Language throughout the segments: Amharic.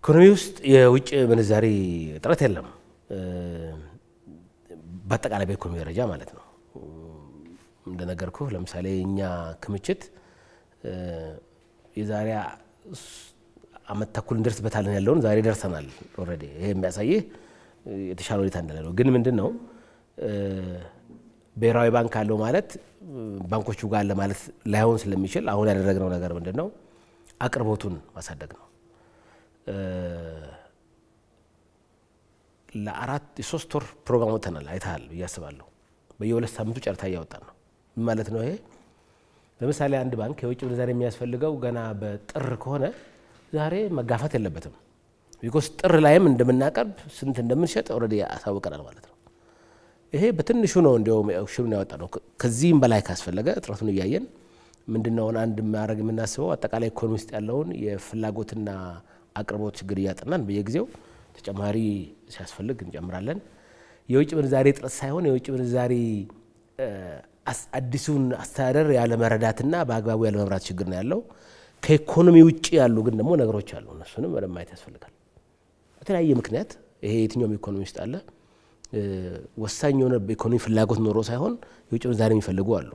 ኢኮኖሚ ውስጥ የውጭ ምንዛሪ እጥረት የለም በአጠቃላይ በኢኮኖሚ ደረጃ ማለት ነው እንደነገርኩ ለምሳሌ እኛ ክምችት የዛሬ አመት ተኩል እንደርስበታለን ያለውን ዛሬ ደርሰናል ኦሬዲ ይሄ የሚያሳየው የተሻለ ሁኔታ እንዳለ ነው ግን ምንድነው ብሔራዊ ባንክ አለው ማለት ባንኮቹ ጋር አለ ማለት ላይሆን ስለሚችል አሁን ያደረግነው ነገር ምንድነው አቅርቦቱን ማሳደግ ነው ለአራት የ3 ወር ፕሮግራም ወጥተናል አይታል ያስባለሁ በየሁለት ሳምንቱ ጨርታ ያወጣን ነው ማለት ነው ይሄ ለምሳሌ አንድ ባንክ የውጭ ምንዛሪ የሚያስፈልገው ገና በጥር ከሆነ ዛሬ መጋፋት የለበትም ቢኮዝ ጥር ላይም እንደምናቀርብ ስንት እንደምንሸጥ ኦሬዲ አሳውቀናል ማለት ነው ይሄ በትንሹ ነው እንደውም አክሽኑን ያወጣነው ከዚህም በላይ ካስፈለገ ጥረቱን ያያየን ምንድነው አንድ ማረግ የምናስበው አጠቃላይ ኢኮኖሚ ውስጥ ያለውን የፍላጎትና አቅርቦት ችግር ያጠናን በየጊዜው ተጨማሪ ሲያስፈልግ እንጨምራለን የውጭ ምንዛሪ ጥረት ሳይሆን የውጭ ምንዛሪ አዲሱን አስተዳደር ያለ መረዳትና በአግባቡ ያለ መምራት ችግር ነው ያለው ከኢኮኖሚ ውጪ ያሉ ግን ደግሞ ነገሮች አሉ እነሱንም ማየት ያስፈልጋል በተለያየ ምክንያት ይሄ የትኛውም ኢኮኖሚ ውስጥ አለ ወሳኝ የሆነ በኢኮኖሚ ፍላጎት ኖሮ ሳይሆን የውጭ ምንዛሪ የሚፈልጉ አሉ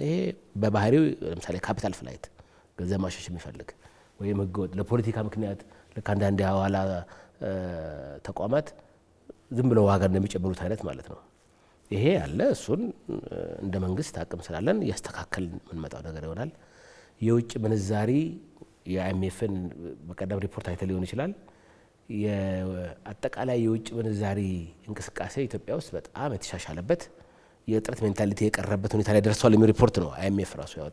ይሄ በባህሪው ለምሳሌ ካፒታል ፍላይት ገንዘብ ማሸሽ የሚፈልግ ወይም ህገወጥ ለፖለቲካ ምክንያት ለካንዳንዲ ሐዋላ ተቋማት ዝም ብለው ዋጋ እንደሚጨምሩት አይነት ማለት ነው ይሄ አለ እሱን እንደ መንግስት አቅም ስላለን ያስተካከል ምን መጣው ነገር ይሆናል የውጭ ምንዛሪ የአይኤምኤፍን በቀደም ሪፖርት አይተ ሊሆን ይችላል የአጠቃላይ የውጭ ምንዛሪ እንቅስቃሴ ኢትዮጵያ ውስጥ በጣም የተሻሻለበት የጥረት ሜንታሊቲ የቀረበት ሁኔታ ላይ ደርሷል የሚል ሪፖርት ነው አይኤምኤፍ ራሱ ያወጣው